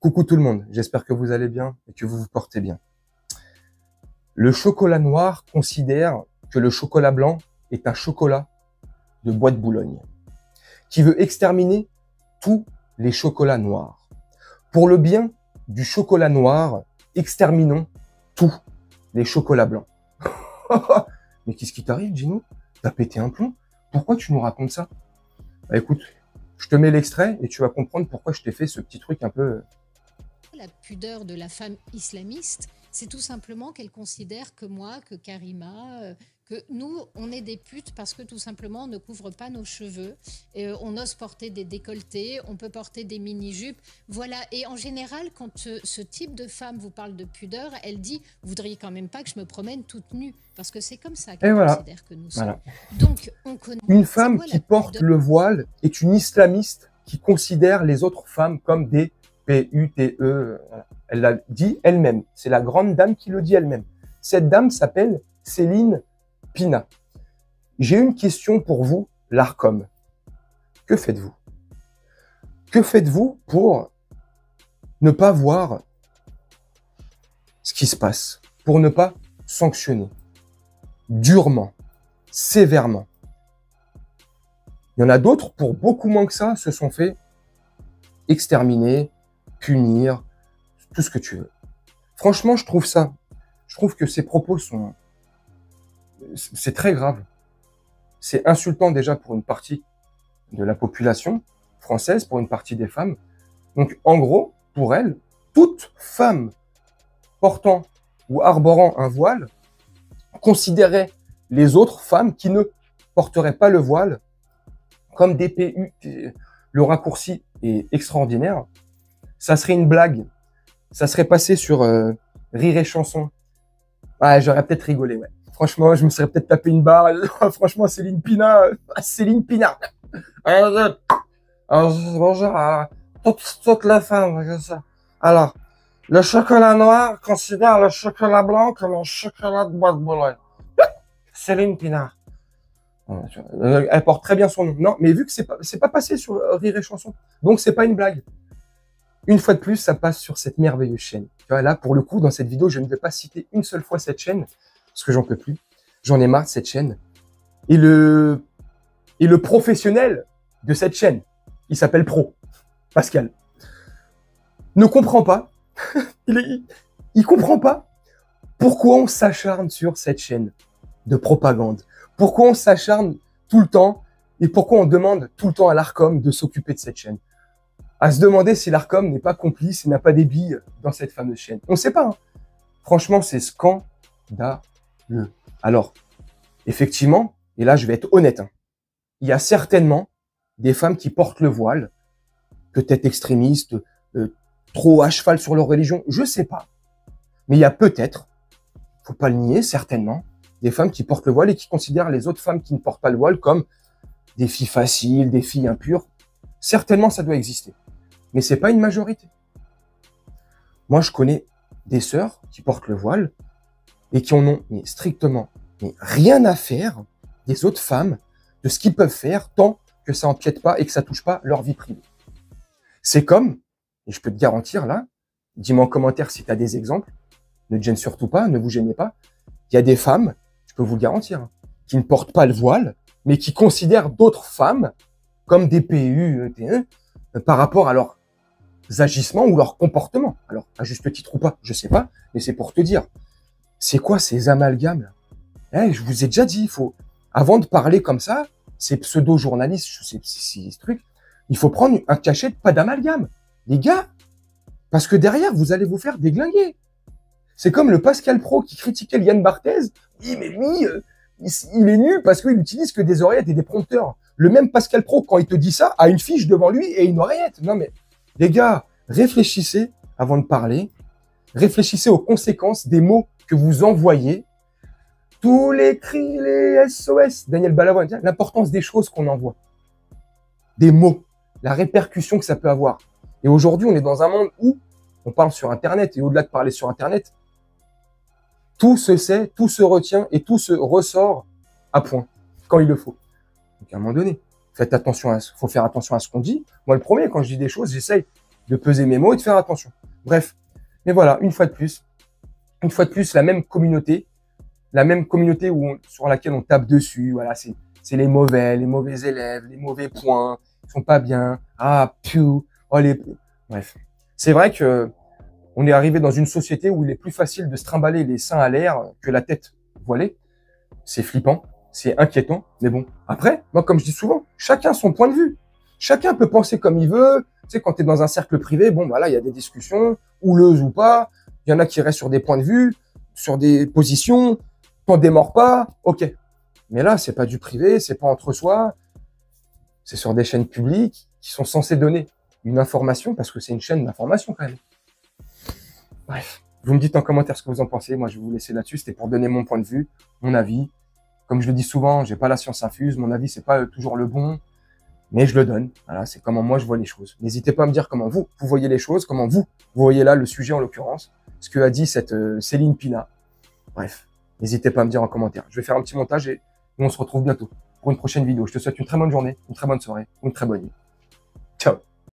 Coucou tout le monde, j'espère que vous allez bien et que vous vous portez bien. Le chocolat noir considère que le chocolat blanc est un chocolat de bois de Boulogne, qui veut exterminer tous les chocolats noirs. Pour le bien du chocolat noir, exterminons tous les chocolats blancs. Mais qu'est-ce qui t'arrive, Gino? T'as pété un plomb? Pourquoi tu nous racontes ça? Bah écoute, je te mets l'extrait et tu vas comprendre pourquoi je t'ai fait ce petit truc un peu... La pudeur de la femme islamiste, c'est tout simplement qu'elle considère que moi, que Karima, que nous, on est des putes parce que tout simplement on ne couvre pas nos cheveux, on ose porter des décolletés, on peut porter des mini-jupes, voilà. Et en général, quand ce type de femme vous parle de pudeur, elle dit « Vous voudriez quand même pas que je me promène toute nue ?» Parce que c'est comme ça qu'elle considère que nous sommes. Voilà. Donc, on connaît... Une femme qui porte le voile est une islamiste qui considère les autres femmes comme des P-U-T-E. Elle l'a dit elle-même. C'est la grande dame qui le dit elle-même. Cette dame s'appelle Céline Pina. J'ai une question pour vous, l'ARCOM. Que faites-vous? Que faites-vous pour ne pas voir ce qui se passe? Pour ne pas sanctionner durement, sévèrement? Il y en a d'autres, pour beaucoup moins que ça, se sont fait exterminer, punir, tout ce que tu veux. Franchement, je trouve que ces propos sont... C'est très grave. C'est insultant déjà pour une partie de la population française, pour une partie des femmes. Donc, en gros, pour elle, toute femme portant ou arborant un voile considérait les autres femmes qui ne porteraient pas le voile comme des PU. Le raccourci est extraordinaire. Ça serait une blague. Ça serait passé sur Rire et Chanson. Ouais, j'aurais peut-être rigolé, ouais. Franchement, je me serais peut-être tapé une barre. Franchement, Céline Pina. Céline Pina. Bonjour à toutes les femmes. Alors, le chocolat noir considère le chocolat blanc comme un chocolat de bois de Boulogne. Céline Pina. Elle porte très bien son nom. Non, mais vu que c'est pas passé sur Rire et Chanson, donc c'est pas une blague. Une fois de plus, ça passe sur cette merveilleuse chaîne. Tu vois, là, pour le coup, dans cette vidéo, je ne vais pas citer une seule fois cette chaîne, parce que j'en peux plus. J'en ai marre de cette chaîne. Et le professionnel de cette chaîne, il s'appelle Pro, Pascal, ne comprend pas, il comprend pas pourquoi on s'acharne sur cette chaîne de propagande. Pourquoi on s'acharne tout le temps et pourquoi on demande tout le temps à l'ARCOM de s'occuper de cette chaîne. À se demander si l'ARCOM n'est pas complice et n'a pas des billes dans cette fameuse chaîne. On ne sait pas. Hein. Franchement, c'est scandaleux. Alors, effectivement, et là je vais être honnête, hein, il y a certainement des femmes qui portent le voile, peut-être extrémistes, trop à cheval sur leur religion, je sais pas. Mais il y a peut-être, faut pas le nier, certainement, des femmes qui portent le voile et qui considèrent les autres femmes qui ne portent pas le voile comme des filles faciles, des filles impures. Certainement, ça doit exister. Mais c'est pas une majorité. Moi, je connais des sœurs qui portent le voile et qui en ont strictement rien à faire des autres femmes, de ce qu'ils peuvent faire tant que ça empiète pas et que ça touche pas leur vie privée. C'est comme, et je peux te garantir là, dis-moi en commentaire si tu as des exemples, ne te gêne surtout pas, ne vous gênez pas, il y a des femmes, je peux vous le garantir, hein, qui ne portent pas le voile, mais qui considèrent d'autres femmes comme des PU, par rapport à leurs agissements ou leurs comportements. Alors, à juste titre ou pas, je sais pas, mais c'est pour te dire. C'est quoi ces amalgames là? Je vous ai déjà dit, il faut, avant de parler comme ça, ces pseudo-journalistes, ces trucs, il faut prendre un cachet de pas d'amalgame. Les gars, parce que derrière, vous allez vous faire déglinguer. C'est comme le Pascal Pro qui critiquait Yann Barthès. Oui, mais lui, il est nul parce qu'il utilise que des oreillettes et des prompteurs. Le même Pascal Pro, quand il te dit ça, a une fiche devant lui et une oreillette. Non mais, les gars, réfléchissez avant de parler. Réfléchissez aux conséquences des mots que vous envoyez. Tous les cris, les SOS. Daniel Balavoine, l'importance des choses qu'on envoie. Des mots. La répercussion que ça peut avoir. Et aujourd'hui, on est dans un monde où on parle sur Internet. Et au-delà de parler sur Internet, tout se sait, tout se retient et tout se ressort à point, quand il le faut. Donc à un moment donné, faut faire attention à ce qu'on dit. Moi, le premier, quand je dis des choses, j'essaye de peser mes mots et de faire attention. Bref. Mais voilà, une fois de plus, la même communauté sur laquelle on tape dessus. Voilà, c'est les mauvais élèves, les mauvais points, ils sont pas bien. Ah, piou. Oh, Bref. C'est vrai que on est arrivé dans une société où il est plus facile de se trimballer les seins à l'air que la tête voilée. C'est flippant, c'est inquiétant, mais bon. Après, moi, comme je dis souvent, chacun son point de vue. Chacun peut penser comme il veut. Tu sais, quand tu es dans un cercle privé, bon, voilà, il y a des discussions, houleuses ou pas. Il y en a qui restent sur des points de vue, sur des positions. T'en démords pas, ok. Mais là, c'est pas du privé, c'est pas entre soi. C'est sur des chaînes publiques qui sont censées donner une information, parce que c'est une chaîne d'information quand même. Bref, vous me dites en commentaire ce que vous en pensez. Moi, je vais vous laisser là-dessus. C'était pour donner mon point de vue, mon avis. Comme je le dis souvent, j'ai pas la science infuse. Mon avis, c'est pas toujours le bon, mais je le donne. Voilà, c'est comment moi je vois les choses. N'hésitez pas à me dire comment vous voyez les choses, comment vous voyez là le sujet en l'occurrence, ce que a dit cette Céline Pina. Bref, n'hésitez pas à me dire en commentaire. Je vais faire un petit montage et on se retrouve bientôt pour une prochaine vidéo. Je te souhaite une très bonne journée, une très bonne soirée, une très bonne nuit.